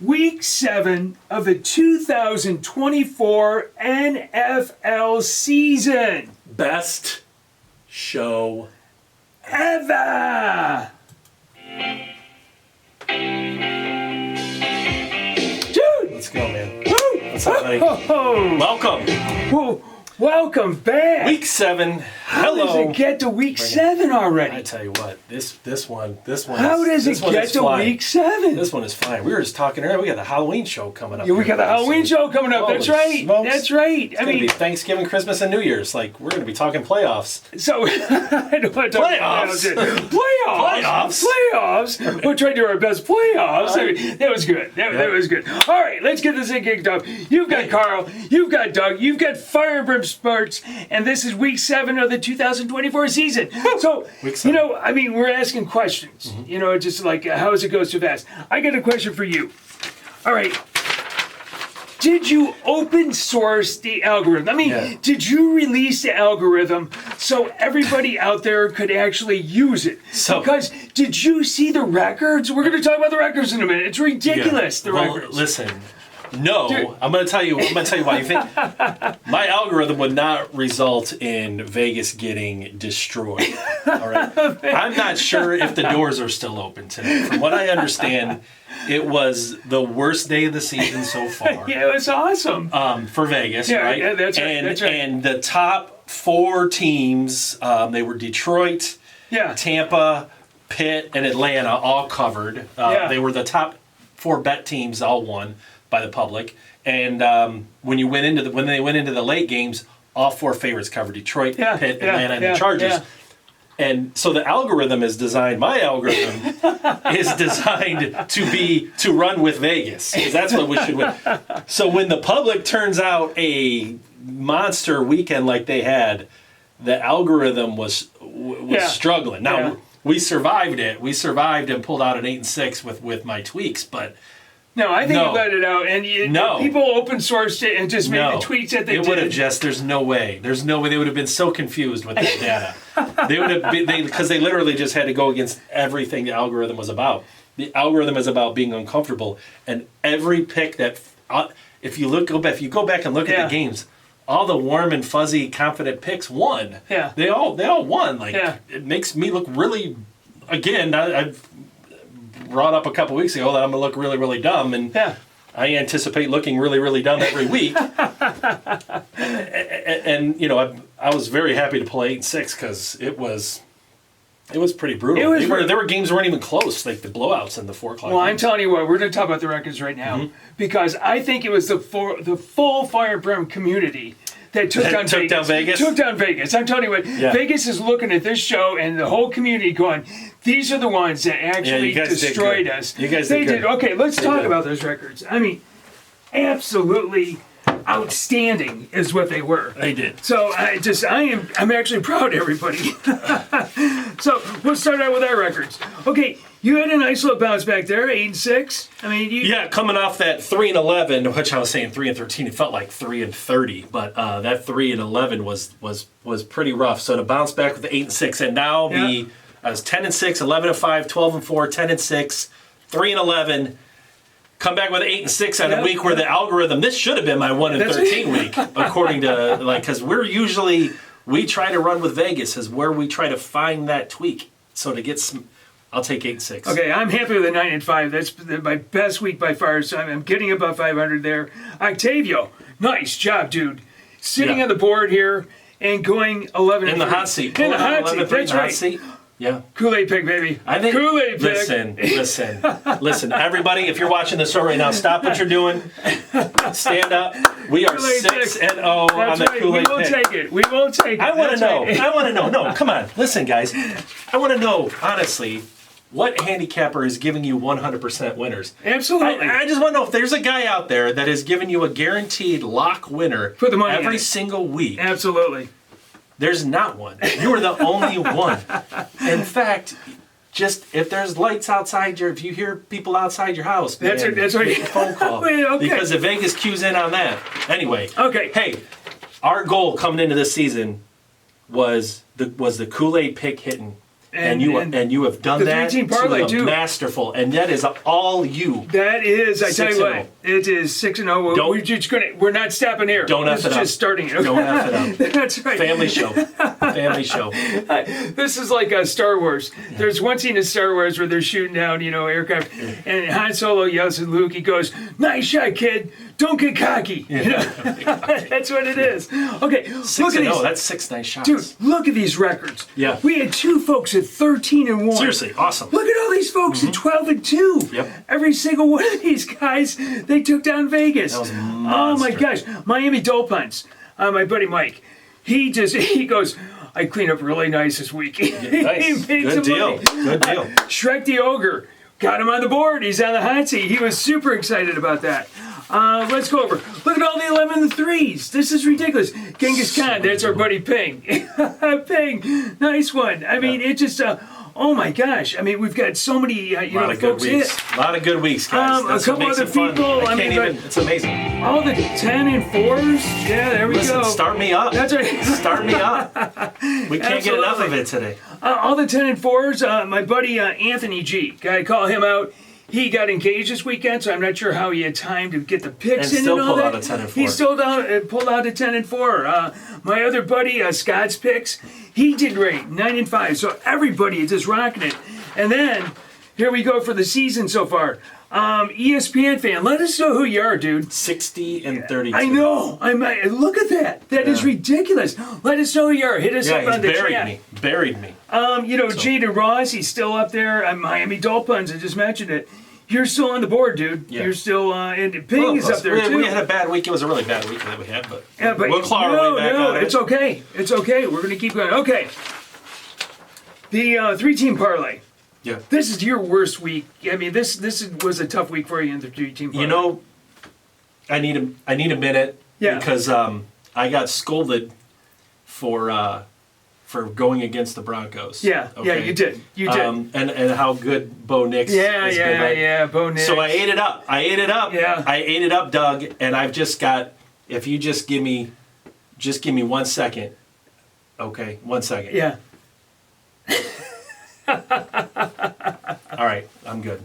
Week 7 of the 2024 NFL season. Best show ever! Dude! Let's go, man. Woo! What's up, buddy? Welcome. Whoa. Welcome back. Week 7. How does it get to week 7 already? I tell you what, this one. How does it get to week 7? This one is fine. We were just talking earlier. We got the Halloween show coming up. Yeah, we got the Halloween show coming up. That's right. Smokes. That's right. It's gonna be Thanksgiving, Christmas, and New Year's. Like, we're gonna be talking playoffs. So I don't want to talk Playoffs. Playoffs. We'll try to do our best playoffs. I mean, that was good. That was good. All right, let's get this thing kicked off. You've got Carl. You've got Doug. You've got Fire and Brimm Sports, and this is week 7 of the 2024 season. So, I mean, we're asking questions. Mm-hmm. You know, just like how does it go so fast? I got a question for you. All right. Did you open source the algorithm? I mean, did you release the algorithm so everybody out there could actually use it? Because did you see the records? We're going to talk about the records in a minute. It's ridiculous, the records. Listen. No, dude. I'm going to tell you why. You think my algorithm would not result in Vegas getting destroyed. All right, I'm not sure if the doors are still open today. From what I understand, it was the worst day of the season so far. Yeah, it was awesome for Vegas, right? Yeah, that's right. That's right. And the top 4 teams, they were Detroit, Tampa, Pitt, and Atlanta, all covered. They were the top 4 bet teams, all won by the public, and when they went into the late games, all 4 favorites covered: Detroit, Pitt, Atlanta, and the Chargers. Yeah. And so the algorithm is designed. My algorithm is designed to run with Vegas, because that's what we should win. So when the public turns out a monster weekend like they had, the algorithm was struggling. Now we survived it. We survived and pulled out an 8-6 with my tweaks, but. No, I think you let it out, and people open sourced it and just made the tweets that they did. It would have there's no way. There's no way. They would have been so confused with that data. They would have because they literally just had to go against everything the algorithm was about. The algorithm is about being uncomfortable, and every pick that, if you go back and look at the games, all the warm and fuzzy, confident picks won. Yeah, they all won. Like it makes me look really. Again, I've brought up a couple weeks ago that I'm going to look really, really dumb, and I anticipate looking really, really dumb every week. and I was very happy to pull 8-6 because it was pretty brutal. There were games that weren't even close, like the blowouts and the 4 o'clock. Well, games. I'm telling you what, we're going to talk about the records right now because I think it was the full Fire and Brimm community that took down Vegas. Took down Vegas. I'm telling you what, Vegas is looking at this show and the whole community going, these are the ones that actually destroyed us. You guys did. Okay, let's talk about those records. I mean, absolutely outstanding is what they were. They did. So I'm actually proud of everybody. So we'll start out with our records. Okay, you had a nice little bounce back there, 8-6. I mean, coming off that 3-11, which I was saying 3-13, it felt like 3-30, but that 3-11 was pretty rough. So to bounce back with the 8-6, and now I was 10-6, 11-5, 12-4, 10-6, 3-11. Come back with 8-6 on a week where the algorithm. This should have been my 1-13 week, according to because we try to run with Vegas is where we try to find that tweak. So to get some. I'll take 8-6. Okay, I'm happy with a 9-5. That's my best week by far. So I'm getting above 500 there. Octavio, nice job, dude. Sitting on the board here and going 11 in the hot seat. In the hot seat. That's right. Yeah. Kool-Aid pick, baby. I think. Kool-Aid pick. Listen. Everybody, if you're watching this show right now, stop what you're doing. Stand up. We are 6-0 on the Kool-Aid pick. We will take it. I want to know. No, come on. Listen, guys. I want to know, honestly, what handicapper is giving you 100% winners? Absolutely. I just want to know if there's a guy out there that is giving you a guaranteed lock winner Put the money every single week. Absolutely. There's not one. You are the only one. In fact, just if there's lights outside if you hear people outside your house, that's right. Make a phone call. Because if Vegas cues in on that. Anyway. Okay. Hey, our goal coming into this season was the Kool-Aid pick hitting. And you have done the that three-team parlay, to a too. masterful, and that is all you. That is, I tell you what, 6-0. it is 6-0. We're not stopping here. Don't F This it is up. just starting it. Don't F it up. That's right. Family show. Family show. This is like Star Wars. There's one scene in Star Wars where they're shooting down, aircraft, and Han Solo yells at Luke. He goes, "Nice shot, kid. Don't get cocky." That's what it is. Okay, look at these. That's 6 nice shots. Dude, look at these records. Yeah. We had 2 folks at 13-1. Seriously, awesome. Look at all these folks at 12-2. Yep. Every single one of these guys, they took down Vegas. That was Oh my monster. gosh. Miami Dole Punts. My buddy Mike. He goes, "I cleaned up really nice this week." Nice. He made Good some deal. money. Good deal. Shrek the Ogre. Got him on the board. He's on the hot seat. He was super excited about that. Let's go over. Look at all the 11 3s. This is ridiculous. Genghis Khan, that's our buddy Ping. Ping, nice one. I mean, it just, oh my gosh. I mean, we've got so many, A lot of good folks weeks. A lot of good weeks, guys. A That's what couple makes other it fun. people, I can't even. It's amazing. all the 10 and 4s. Yeah, there we Listen, go. start me up. That's right. Start me up. We can't get enough of Absolutely. it today. All the 10 and 4s. My buddy Anthony G. Gotta call him out. He got engaged this weekend, so I'm not sure how he had time to get the picks And in still and all pulled that. out a 10 and 4. He still pulled out a 10 and 4. My other buddy, Scott's picks, he did great, 9 and 5. So everybody is just rocking it. And then here we go for the season so far. ESPN fan, let us know who you are, dude. 60 and 32. I know. Look at that. That is ridiculous. Let us know who you are. Hit us up Yeah, on the he's buried chat. me. Buried me. Jaden Ross, he's still up there. Miami Dolphins, I just mentioned it. You're still on the board, dude. Yeah. You're still, and Ping is up there, too. We had a bad week. It was a really bad week that we had, but, Yeah, but we'll claw our way back on it. it's okay. It's okay. We're going to keep going. Okay. The 3-team parlay. Yeah. This is your worst week. I mean, this was a tough week for you in the 3-team parlay. You know, I need a minute because I got scolded for going against the Broncos. Yeah, okay? yeah, you did. You did. And how good Bo Nix has been. Yeah, Bo Nix. So I ate it up. Yeah. I ate it up, Doug, and I've just got, if you just give me 1 second. Okay, 1 second. Yeah. All right, I'm good.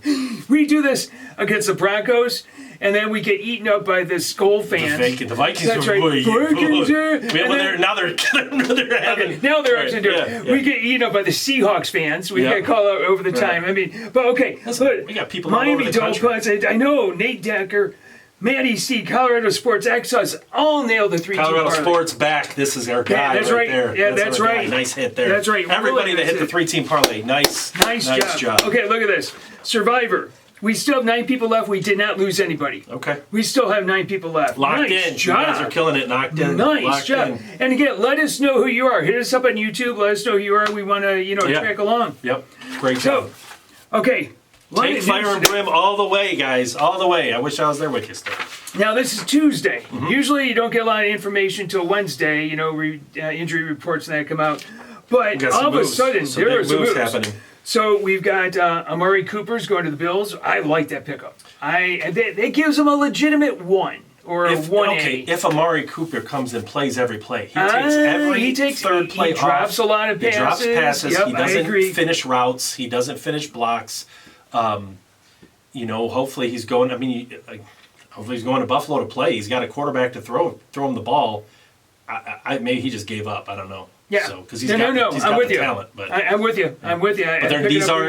We do this against the Broncos, and then we get eaten up by the Skull fans. The Vikings That's are right. really Vikings are- and then- now they're having. Okay, now they're actually doing yeah, it. yeah. We get eaten up by the Seahawks fans. We Yeah. get called out over the time. I mean, but okay. Listen, we got people all Miami over the country. Dolphins. I know Nate Decker, Matty C, Colorado Sports Exos all nailed the 3-team Colorado parlay. Sports back. This is our guy that's right. there. Yeah, that's our guy. right. Nice hit there. That's right. Everybody Really that hit nice the 3-team parlay. Nice job. Okay, look at this. Survivor. We still have 9 people left. We did not lose anybody. Okay. We still have 9 people left. Locked nice in. Job. You guys are killing it. Knocked in. Nice Locked job. in. And again, let us know who you are. Hit us up on YouTube. Let us know who you are. We want to, track along. Yep. Great So, job. okay. Take Fire and Brimm all the way, guys. All the way. I wish I was there with you still. Now, this is Tuesday. Mm-hmm. Usually, you don't get a lot of information until Wednesday, injury reports and that come out. But got some all of a moves. sudden, Some there big are some moves moves happening. So we've got Amari Cooper's going to the Bills. I like that pickup. That gives him a legitimate 1 or a 1A. Okay, if Amari Cooper comes and plays every play, he takes every third play He drops off. a lot of passes. He drops passes. Yep, he I agree. doesn't finish routes. He doesn't finish blocks. Hopefully he's going. Hopefully he's going to Buffalo to play. He's got a quarterback to throw him the ball. Maybe he just gave up. I don't know. Yeah. So because he's got I'm with the you. talent, but I'm with you. I'm with you.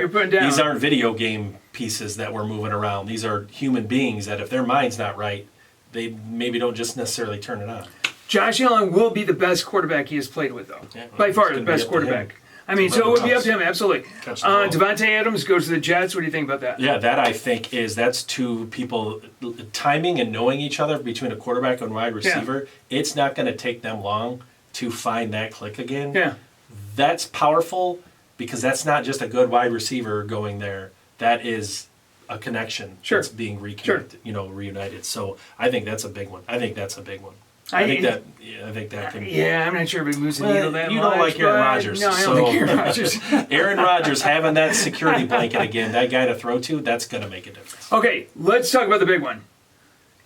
but these aren't video game pieces that we're moving around. These are human beings that if their mind's not right, they maybe don't just necessarily turn it on. Josh Allen will be the best quarterback he has played with, though. Yeah, well, by far it's the gonna be best up to quarterback. him. I mean, so it would be up to him, absolutely. Catch the ball. Devontae Adams goes to the Jets. What do you think about that? Yeah, that I think that's two people timing and knowing each other between a quarterback and wide receiver. Yeah. It's not going to take them long to find that click again. Yeah. That's powerful because that's not just a good wide receiver going there. That is a connection that's being reconnected, reunited. So I think that's a big one. I think that can. Yeah, I'm not sure if it moves the needle that much. You don't like Aaron Rodgers. No, I don't like Aaron Rodgers. Aaron Rodgers having that security blanket again, that guy to throw to, that's going to make a difference. Okay, let's talk about the big one.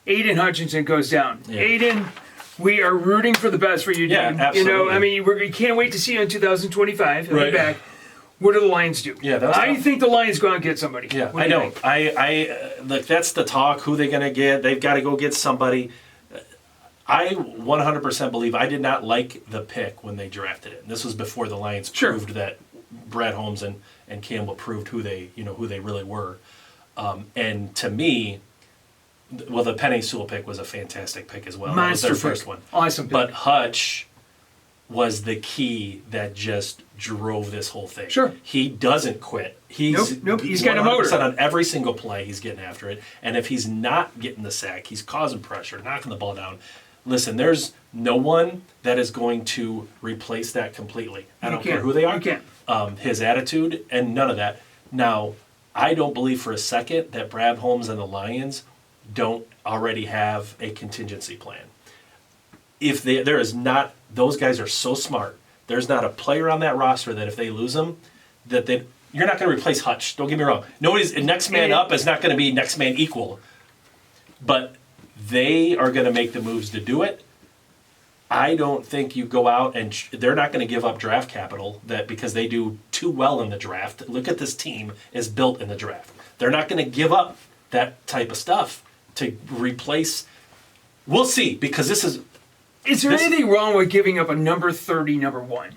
Aiden Hutchinson goes down. Yeah. Aiden, we are rooting for the best for you, dude. Yeah, absolutely. We can't wait to see you in 2025. He'll be back. What do the Lions do? Yeah, that's I tough. think the Lions go out and get somebody. Yeah, What I do you know. think? Look, that's the talk. Who they going to get? They've got to go get somebody. I 100% believe I did not like the pick when they drafted it. And this was before the Lions proved that Brad Holmes and Campbell proved who they really were. And to me, well, the Penei Sewell pick was a fantastic pick as well. Monster that was their pick. first one. Awesome pick. But Hutch was the key that just drove this whole thing. Sure. He doesn't quit. Nope. He's got a motor. On every single play, he's getting after it. And if he's not getting the sack, he's causing pressure, knocking the ball down. Listen, there's no one that is going to replace that completely. I don't care who they are. You can't. His attitude and none of that. Now, I don't believe for a second that Brad Holmes and the Lions don't already have a contingency plan. If there is not, those guys are so smart. There's not a player on that roster that if they lose them, you're not going to replace Hutch. Don't get me wrong. Nobody's next man up is not going to be next man equal. But they are going to make the moves to do it. I don't think you go out and they're not going to give up draft capital because they do too well in the draft. Look at this team is built in the draft. They're not going to give up that type of stuff to replace. We'll see, because this is. Is there anything wrong with giving up a number 30, number 1?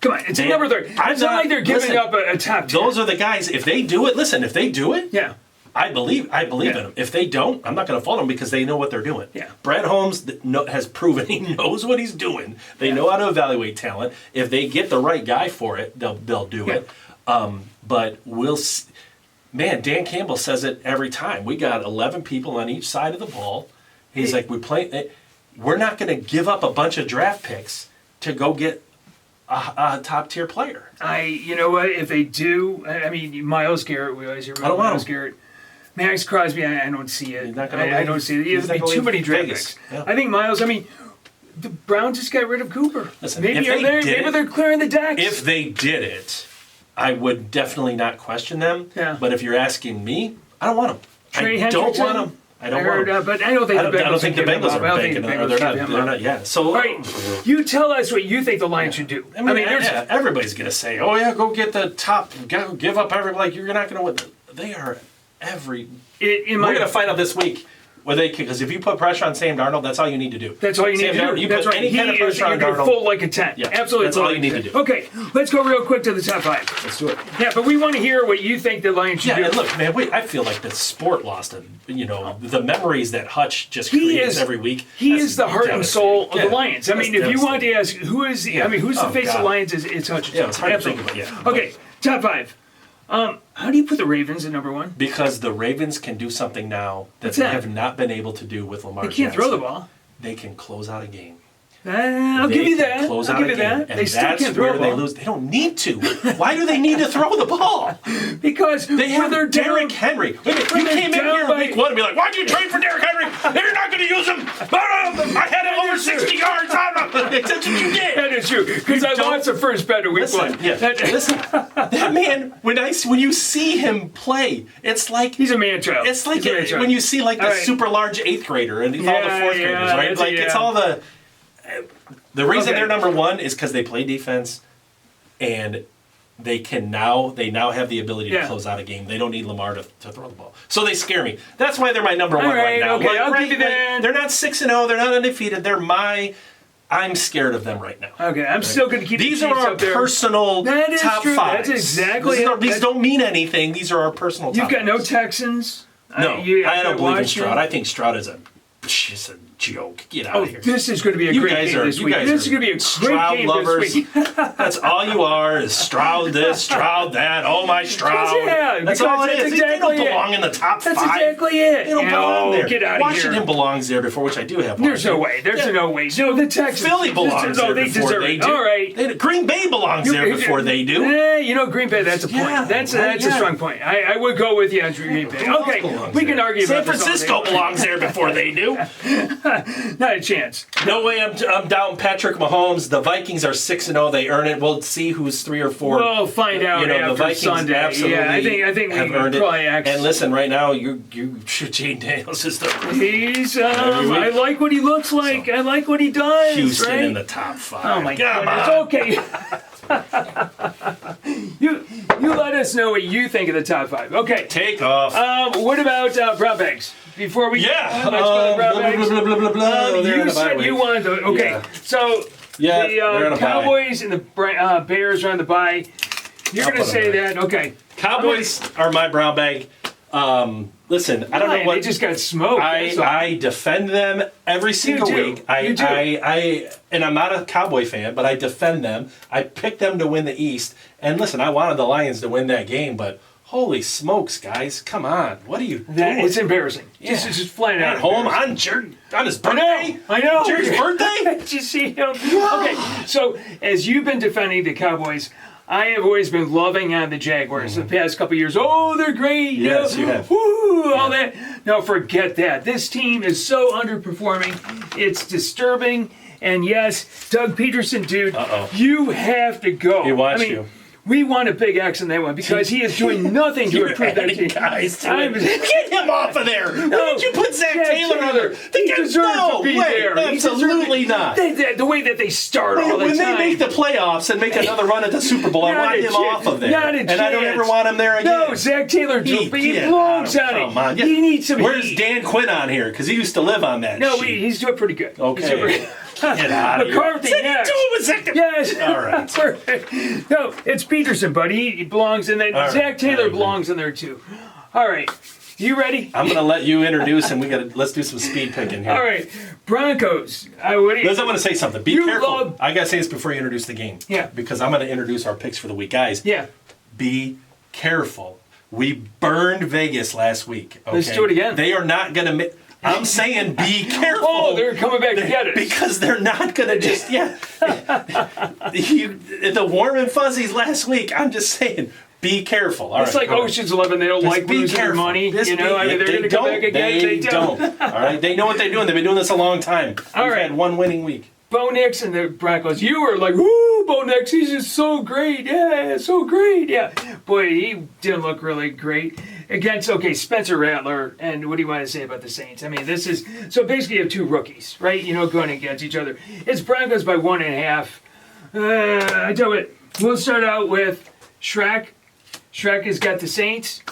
Come on, it's a number 30. It's not like they're giving up a top 10. Those are the guys. If they do it, listen. If they do it, yeah. I believe in them. If they don't, I'm not going to fault them because they know what they're doing. Yeah. Brad Holmes has proven he knows what he's doing. They know how to evaluate talent. If they get the right guy for it, they'll do it. But we'll see. Man, Dan Campbell says it every time. We got 11 people on each side of the ball. He's like, we're not going to give up a bunch of draft picks to go get a top tier player. You know what? If they do, I mean, Myles Garrett, we always hear about Myles Garrett. Max Crosby, I don't see it. I don't see it. There'll be too many draft picks. Yeah. I think Myles, the Browns just got rid of Cooper. Listen, maybe they're clearing the decks. If they did it, I would definitely not question them. Yeah. But if you're asking me, I don't want them. I don't want them. I don't want them. But I don't think the Bengals are banking on it. They're not yet. So, all right, you tell us what you think the Lions should do. Everybody's going to say, oh, yeah, go get the top, give up every, like, you're not going to win. They are we're going to find out this week whether they can, because if you put pressure on Sam Darnold, that's all you need to do. That's all you need to do. You put any kind of pressure on Darnold. Fold like a 10. Yeah, absolutely. That's all you need to do. Okay, let's go real quick to the top 5. Let's do it. Yeah, but we want to hear what you think the Lions should do. Yeah, and look, man, I feel like the sport lost the memories that Hutch just creates every week. He is the heart and soul of the Lions. I mean, if you want to ask who's the face of the Lions, it's Hutchinson. Yeah, it's hard to think about. Yeah. Okay, top 5. How do you put the Ravens at number 1? Because the Ravens can do something now that they have not been able to do with Lamar Jackson. They can't throw the ball. They can close out a game. I'll give you that. I'll give you that. They still can't throw the ball. They lose. They don't need to. Why do they need to throw the ball? Because they have Derrick Henry. Wait a minute, you came in here in week 1 and be like, why'd you trade for Derrick Henry? They're not going to use him. I had him over 60 yards. That's what you did. That is true. Because I lost the first bet of week 1. Yeah. Listen, that man, when you see him play, it's like he's a man child. It's like when you see like the super large 8th grader and all the 4th graders, right? Like it's all the reason they're number 1 is because they play defense, and they now have the ability to close out a game. They don't need Lamar to throw the ball, so they scare me. That's why they're my number 1 right now. Okay, I'll give you that. They're not 6-0. They're not undefeated. I'm scared of them right now. Okay, I'm still going to keep these are our personal top 5. That's exactly it. These don't mean anything. These are our personal top 5. You've got no Texans. No, I don't believe in Stroud. I think Stroud is a joke. Get out of here. This is going to be a great game this week. This is going to be a great game this week. That's all you are is Stroud this, Stroud that. Oh, my Stroud. Yeah, that's all it is. They don't belong in the top 5. That's exactly it. They don't belong there. Get out of here. Washington belongs there before, which I do have. There's no way. There's no way. No, the Texans. Philly belongs there before they do. All right. Green Bay belongs there before they do. Green Bay, that's a point. That's a strong point. I would go with you on Green Bay. Okay, we can argue about this. San Francisco belongs there before they do. Not a chance. No way I'm down Patrick Mahomes. The Vikings are 6-0. They earn it. We'll see who's 3 or 4. We'll find out after the Vikings Sunday. Absolutely I think we have earned it. probably And listen, right now, Jane Daniels is the. He's. I like what he looks like. I like what he does. Houston right? in the top 5. Oh my God, goodness. Okay. You let us know what you think of the top 5. Okay. Take off. What about brown bags? Before we Yeah. brown bags. You said you wanted to. Okay. Yeah. So the Cowboys and the Bears are on the bye. You're going to say that. Okay. Cowboys are my brown bag. Listen, I don't know what they just got smoked. I defend them every single week. And I'm not a Cowboy fan, but I defend them. I picked them to win the East. And listen, I wanted the Lions to win that game, but holy smokes, guys, come on! What are you doing? It's embarrassing. Yeah. Just flying out at home on his birthday. I know. Jerry's birthday. Did you see him? Okay, so as you've been defending the Cowboys, I have always been loving on the Jaguars the past couple of years. Oh, they're great. Yes, you have. Woo, all that. No, forget that. This team is so underperforming. It's disturbing. And yes, Doug Peterson, dude, you have to go. He wants you. We want a big X in that one because he is doing nothing to improve that team. Guys, get him off of there. Why did you put Zach Taylor on there? He deserves to be there. Absolutely not. The way that they start all the time. When they make the playoffs and make another run at the Super Bowl, I want him off of there. And I don't ever want him there again. No, Zach Taylor, he belongs on it. He needs some Where's Dan Quinn on here? Because he used to live on that No, he's doing pretty good. Okay. Get out of here. McCarthy, yes. All right. No, it's Peterson, buddy. He belongs in there. Zach Taylor belongs in there, too. All right. You ready? I'm going to let you introduce, and let's do some speed picking here. All right. Broncos. Liz, I'm going to say something. Be careful. I got to say this before you introduce the game. Yeah. Because I'm going to introduce our picks for the week. Guys, be careful. We burned Vegas last week. Okay? Let's do it again. They are not going to... I'm saying be careful. Oh, they're coming back to get us. Because they're not going to just, the warm and fuzzies last week, I'm just saying, be careful. It's like Ocean's 11. They don't like losing their money. They're going to come back again. They don't. All right? They know what they're doing. They've been doing this a long time. We've had one winning week. Bo Nix and the Broncos. You were like, woo, Bo Nix, he's just so great. Yeah, so great. Yeah. Boy, he didn't look really great. Against, Spencer Rattler, and what do you want to say about the Saints? I mean, this is, so basically you have two rookies, right? Going against each other. It's Broncos by 1.5. I tell you what, we'll start out with Shrek. Shrek has got the Saints.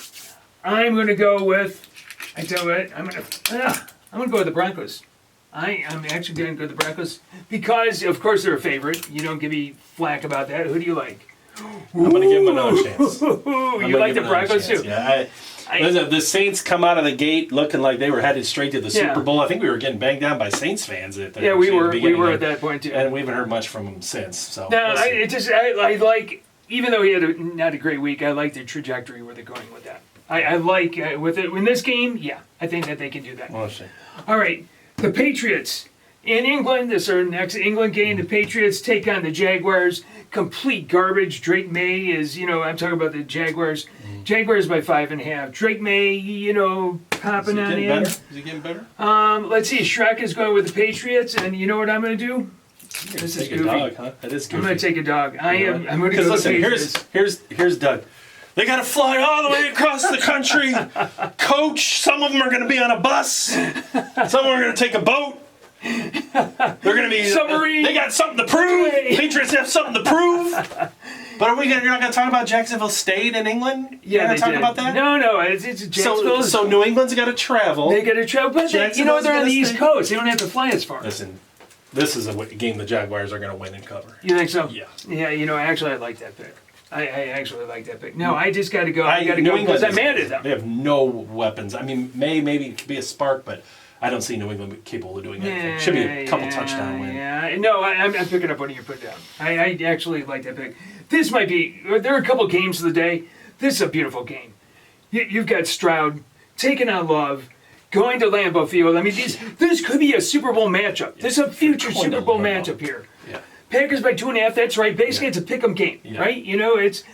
I'm going to go with, I'm going to go with the Broncos. I'm actually going to go with the Broncos because, of course, they're a favorite. You don't give me flack about that. Who do you like? I'm going to give them another chance. You like the Broncos too? Yeah. The Saints come out of the gate looking like they were headed straight to the Super Bowl. I think we were getting banged down by Saints fans. We were at that point too. And we haven't heard much from them since. So no, I like, even though he had not a great week, I like the trajectory where they're going with that. I like with it in this game. Yeah, I think that they can do that. We'll see. All right, the Patriots. In England, this is our next England game. The Patriots take on the Jaguars. Complete garbage. Drake May is, I'm talking about the Jaguars. Jaguars by 5.5. Drake May, popping on in. Is he getting better? Let's see. Shrek is going with the Patriots, and you know what I'm going to do? This is goofy. Dog, huh? That is goofy. I'm going to take a dog. I'm going to go with the Patriots. Here's Doug. They got to fly all the way across the country. Coach, some of them are going to be on a bus. Some of them are going to take a boat. They're going to be submarine. They got something to prove. Patriots have something to prove. But you're not going to talk about Jacksonville State in England? Yeah, they talk about that? No, it's Jacksonville. So New England's got to travel. They got to travel, but they're on the East Coast. They don't have to fly as far. Listen, this is a game the Jaguars are going to win and cover. You think so? Yeah. Yeah, actually, I like that pick. I actually like that pick. No, I just got to go. I got to go because I'm mad at them. They have no weapons. I mean, maybe it could be a spark, but I don't see New England capable of doing anything. Should be a couple touchdown win. Yeah, no, I'm picking up what you put down. I actually like that pick. This might be. There are a couple games of the day. This is a beautiful game. You've got Stroud taking on Love, going to Lambeau Field. I mean, this could be a Super Bowl matchup. This is a future Super Bowl matchup here. Yeah. Packers by 2.5. That's right. Basically, it's a pick'em game, right? It's.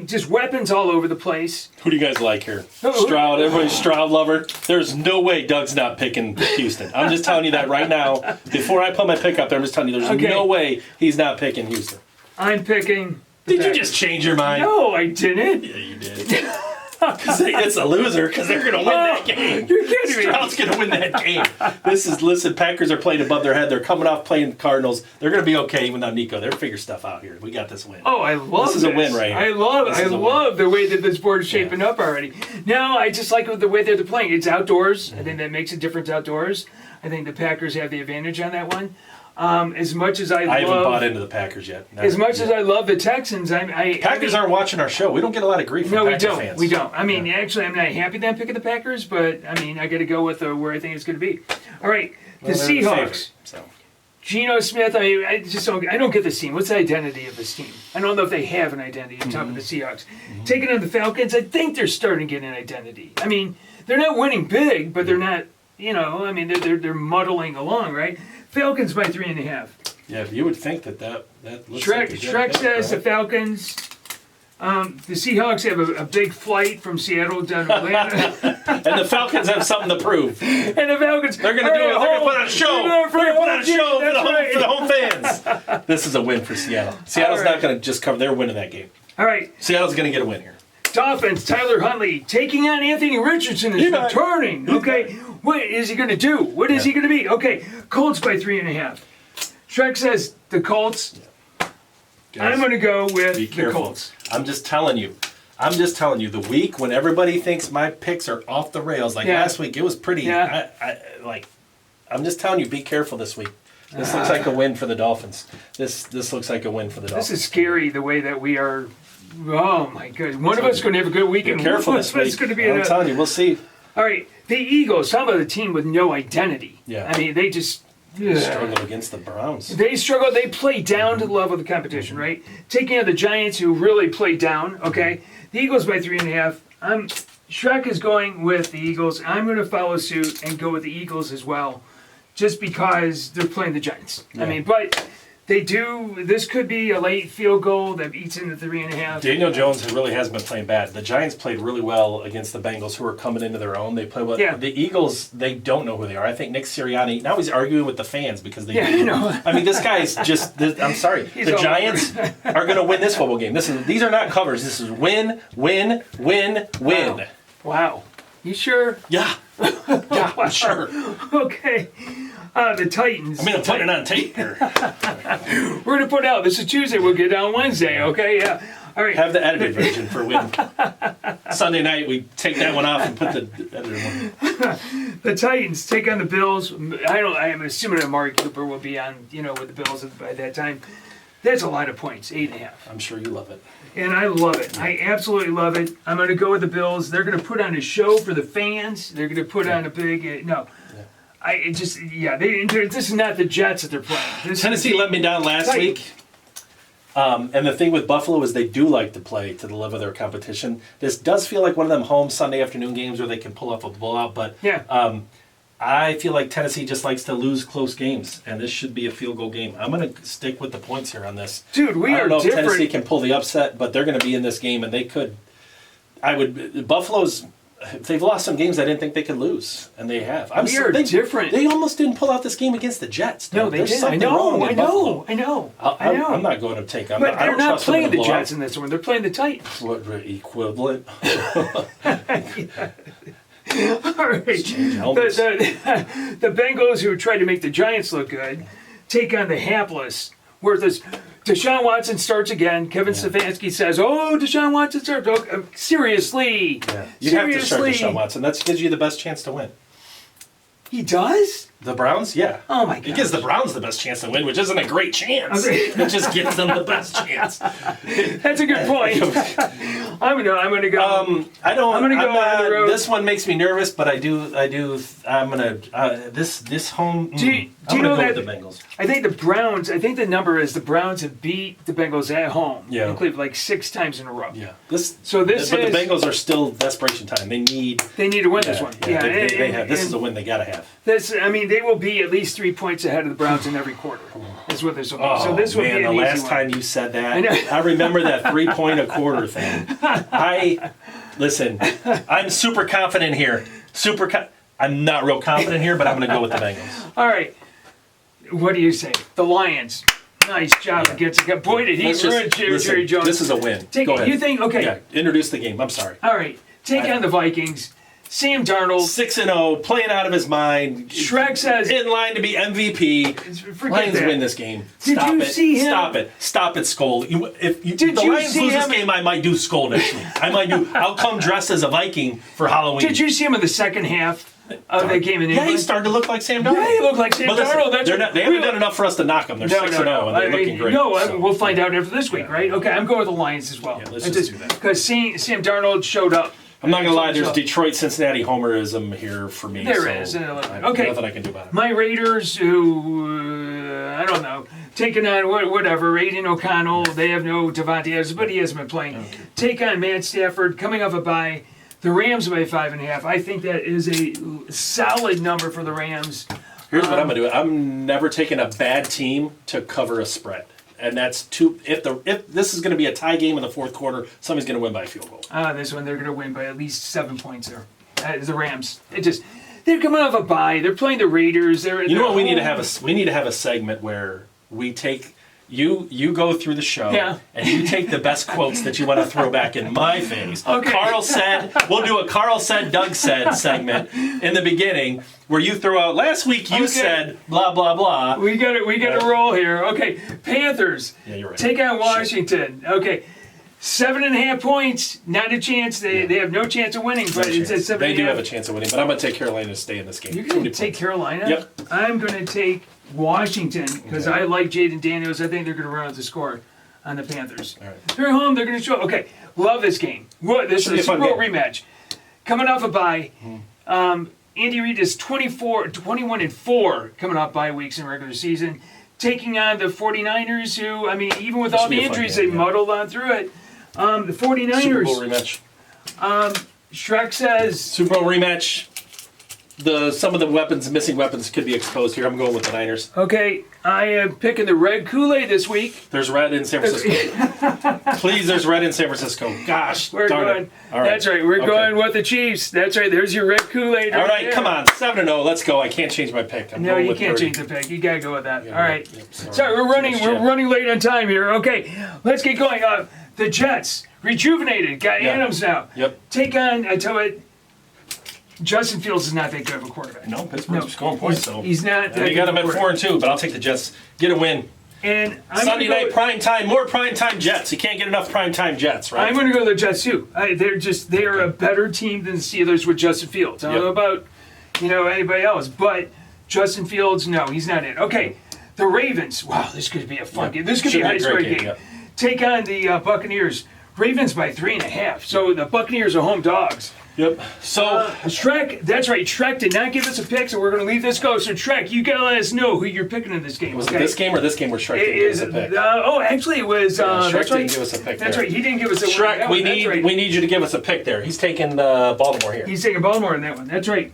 Just weapons all over the place. Who do you guys like here? Stroud, everybody's Stroud lover. There's no way Doug's not picking Houston. I'm just telling you that right now. Before I put my pick up there, I'm just telling you there's no way he's not picking Houston. I'm picking. Did you just change your mind? No, I didn't. Yeah, you did. It's a loser because they're going to win that game. You're kidding me. Stroud's going to win that game. Listen, Packers are playing above their head. They're coming off playing the Cardinals. They're going to be okay even without Nico. They're figure stuff out here. We got this win. Oh, I love this. Is a win right here. I love the way that this board is shaping up already. Now, I just like the way that they're playing. It's outdoors. I think that makes a difference outdoors. I think the Packers have the advantage on that one. As much as I haven't bought into the Packers yet. As much as I love the Texans, Packers aren't watching our show. We don't get a lot of grief from Packer fans. We don't. I mean, actually, I'm not happy that I'm picking the Packers, but I mean, I got to go with where I think it's going to be. All right, the Seahawks. Geno Smith. I mean, I don't get this team. What's the identity of this team? I don't know if they have an identity on top of the Seahawks. Taking on the Falcons, I think they're starting to get an identity. I mean, they're not winning big, but they're not. I mean, they're muddling along, right? Falcons by 3.5. Yeah, you would think that looks Shrek says the Falcons. The Seahawks have a big flight from Seattle down to Atlanta. And the Falcons have something to prove. And the Falcons. They're going to do it. They're going to put on a show. They're going to put on a show for the home fans. This is a win for Seattle. Seattle's not going to just cover. They're winning that game. All right. Seattle's going to get a win here. Dolphins, Tyler Huntley taking on Anthony Richardson is returning. Okay. What is he going to do? What is he going to be? Okay. Colts by 3.5. Shrek says the Colts. I'm going to go with the Colts. I'm just telling you. The week when everybody thinks my picks are off the rails, last week, it was pretty. I'm just telling you, be careful this week. This looks like a win for the Dolphins. This looks like a win for the Dolphins. This is scary the way that we are. Oh my goodness! One of us is going to have a good weekend. Be careful this week. I'm telling you, we'll see. All right, the Eagles. Talk about a team with no identity. Yeah. I mean, they just struggled against the Browns. They struggled. They played down to the level of the competition, right? Taking out the Giants, who really played down. Okay, the Eagles by 3.5. Shrek is going with the Eagles. I'm going to follow suit and go with the Eagles as well, just because they're playing the Giants. Yeah. I mean, but. They do. This could be a late field goal that eats into 3.5. Daniel Jones really has been playing bad. The Giants played really well against the Bengals, who are coming into their own. They play well. Yeah. The Eagles, they don't know who they are. I think Nick Sirianni, now he's arguing with the fans because they. Yeah, I mean, this guy's just. I'm sorry. The Giants are going to win this football game. These are not covers. This is win, win, win, win. Wow. You sure? Yeah. Yeah, I'm sure. Okay. The Titans. I mean, I'm putting it on tape here. We're going to put out. This is Tuesday. We'll get it on Wednesday, okay? Yeah. All right. Have the edited version for win. Sunday night, we take that one off and put the edited one. The Titans take on the Bills. I am assuming that Amari Cooper will be on, with the Bills by that time. That's a lot of points, 8.5. I'm sure you love it. And I love it. I absolutely love it. I'm going to go with the Bills. They're going to put on a show for the fans. They're going to put on a big, this is not the Jets that they're playing. Tennessee let me down last week. And the thing with Buffalo is they do like to play to the level of their competition. This does feel like one of them home Sunday afternoon games where they can pull off a blowout. But I feel like Tennessee just likes to lose close games, and this should be a field goal game. I'm going to stick with the points here on this. Dude, I don't know if Tennessee can pull the upset, but they're going to be in this game, and they could. Buffalo's. They've lost some games I didn't think they could lose, and they have. Different. They almost didn't pull out this game against the Jets. No, they didn't. I know. I'm not going to take. But they're not playing the Jets in this one. They're playing the Titans. What equivalent? All right. The Bengals, who tried to make the Giants look good, take on the hapless. Where Deshaun Watson starts again. Kevin Stefanski says, Deshaun Watson starts. Seriously. Yeah. You have to start Deshaun Watson. That gives you the best chance to win. He does? The Browns? Yeah. Oh, my God. It gives the Browns the best chance to win, which isn't a great chance. It just gives them the best chance. That's a good point. I'm gonna go. I'm gonna go on the road. This one makes me nervous, but I'm gonna this home. Do you know that with the Bengals? I think the number is the Browns have beat the Bengals at home in Cleveland like 6 times in a row. Yeah. But the Bengals are still desperation time. They need to win this one. Yeah. They have. This is a win they gotta have. They will be at least 3 points ahead of the Browns in every quarter. That's what this will be. So this will be an easy one. The last time you said that, I remember that 3-point a quarter thing. Listen, I'm super confident here. I'm not real confident here, but I'm going to go with the Bengals. All right. What do you say? The Lions. Nice job against boy, did he ruin Jerry Jones. This is a win. Go ahead. You think, okay. Yeah, introduce the game. I'm sorry. All right. take on the Vikings. Sam Darnold. 6-0, playing out of his mind. Shrek says. In line to be MVP. Lions win this game. Stop it. Stop it. Stop it, Skull. If the Lions lose this game, I might do Skull next week. I'll come dressed as a Viking for Halloween. Did you see him in the second half of that game in England? Yeah, he started to look like Sam Darnold. Yeah, he looked like Sam Darnold. They haven't done enough for us to knock them. They're 6-0, and they're looking great. We'll find out after this week, right? Okay, I'm going with the Lions as well. Yeah, let's just do that. Because Sam Darnold showed up. I'm not gonna lie. There's Detroit-Cincinnati homerism here for me. There is. Okay. Nothing I can do about it. My Raiders, who I don't know, taking on whatever. Aiden O'Connell. They have no Devontae Adams, but he hasn't been playing. Okay. Take on Matt Stafford, coming off a bye. The Rams by 5.5. I think that is a solid number for the Rams. Here's what I'm gonna do. I'm never taking a bad team to cover a spread. And that's two. If this is going to be a tie game in the fourth quarter, somebody's going to win by a field goal. This one they're going to win by at least 7 points. There, the Rams. They're coming off a bye. They're playing the Raiders. You know what we need to have we need to have a segment where we take you go through the show and you take the best quotes that you want to throw back in my face. Okay. Carl said we'll do a Carl said Doug said segment in the beginning where you throw out last week you said blah blah blah. We got to roll here. Okay, Panthers. Yeah, you're right. Take on Washington. Shit. Okay. 7.5 points, not a chance. They have no chance of winning, but it's at 7.5. They do have a chance of winning, but I'm going to take Carolina to stay in this game. You're going to take Carolina? Yep. I'm going to take Washington because I like Jaden Daniels. I think they're going to run out the score on the Panthers. All right. They're home. They're going to show. Okay, love this game. This is a Super Bowl rematch. Coming off a bye. Andy Reid is 21-4 coming off bye weeks in regular season. Taking on the 49ers who, even with all the injuries, they muddled on through it. The 49ers. Super Bowl rematch. Shrek says. Super Bowl rematch. Some of the missing weapons could be exposed here. I'm going with the Niners. Okay, I am picking the red Kool-Aid this week. There's red in San Francisco. Please, there's red in San Francisco. Gosh, darn it. All right. That's right. We're going with the Chiefs. That's right. There's your red Kool-Aid. All right, come on. 7-0. Let's go. I can't change my pick. No, you can't change the pick. You got to go with that. All right. Yep, sorry, we're running late on time here. Okay, let's get going. The Jets, rejuvenated. Got Adams now. Yep. Take on, I tell you, Justin Fields is not that good of a quarterback. No, Pittsburgh's scoring points, though. He's not. You got him at 4-2, but I'll take the Jets. Get a win. And Sunday night prime time, more prime time Jets. You can't get enough prime time Jets, right? I'm going to go to the Jets too. They are a better team than the Steelers with Justin Fields. I don't know about anybody else, but Justin Fields, no, he's not in. Okay, the Ravens. Wow, this could be a fun game. This could be a high-scoring game. Take on the Buccaneers. Ravens by 3.5. So the Buccaneers are home dogs. Yep. So Shrek, that's right. Shrek did not give us a pick, so we're going to leave this go. So Shrek, you got to let us know who you're picking in this game. Was it this game or this game where Shrek didn't give us a pick? Actually, it was. Shrek didn't give us a pick. That's right. He didn't give us a Shrek, we need you to give us a pick there. He's taking Baltimore here. He's taking Baltimore in that one. That's right.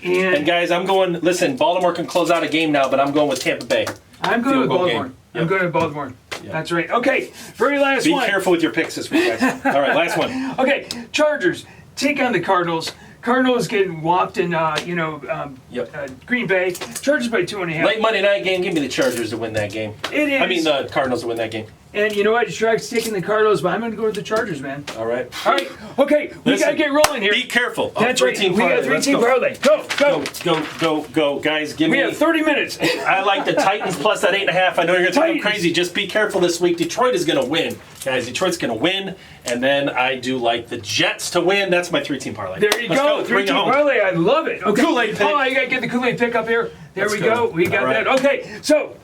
And guys, I'm going. Listen, Baltimore can close out a game now, but I'm going with Tampa Bay. I'm going with Baltimore. I'm going with Baltimore. Yep. That's right. Okay, very last one. Be careful with your picks this week, guys. All right, last one. Okay, Chargers take on the Cardinals. Cardinals getting whopped in, Green Bay. Chargers by 2.5. Late Monday night game. Give me the Chargers to win that game. It is. The Cardinals to win that game. And you know what? Shrek's taking the Cardinals, but I'm going to go with the Chargers, man. All right. Okay. We got to get rolling here. Be careful. That's right. We got a 3-team parlay. Go, guys. We have 30 minutes. I like the Titans plus that 8.5. I know you're going to think I'm crazy. Just be careful this week. Detroit is going to win. Guys, Detroit's going to win. And then I do like the Jets to win. That's my 3-team parlay. There you go. 3-team parlay. I love it. Okay. Kool-Aid pick. Oh, you got to get the Kool-Aid pick up here. There we go. We got that. Okay. So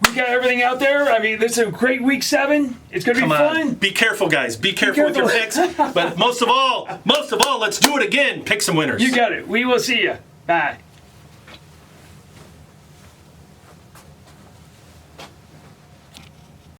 we got everything out there. This is a great week 7. It's going to be fun. Be careful, guys. Be careful with your picks. But most of all, let's do it again. Pick some winners. You got it. We will see you. Bye.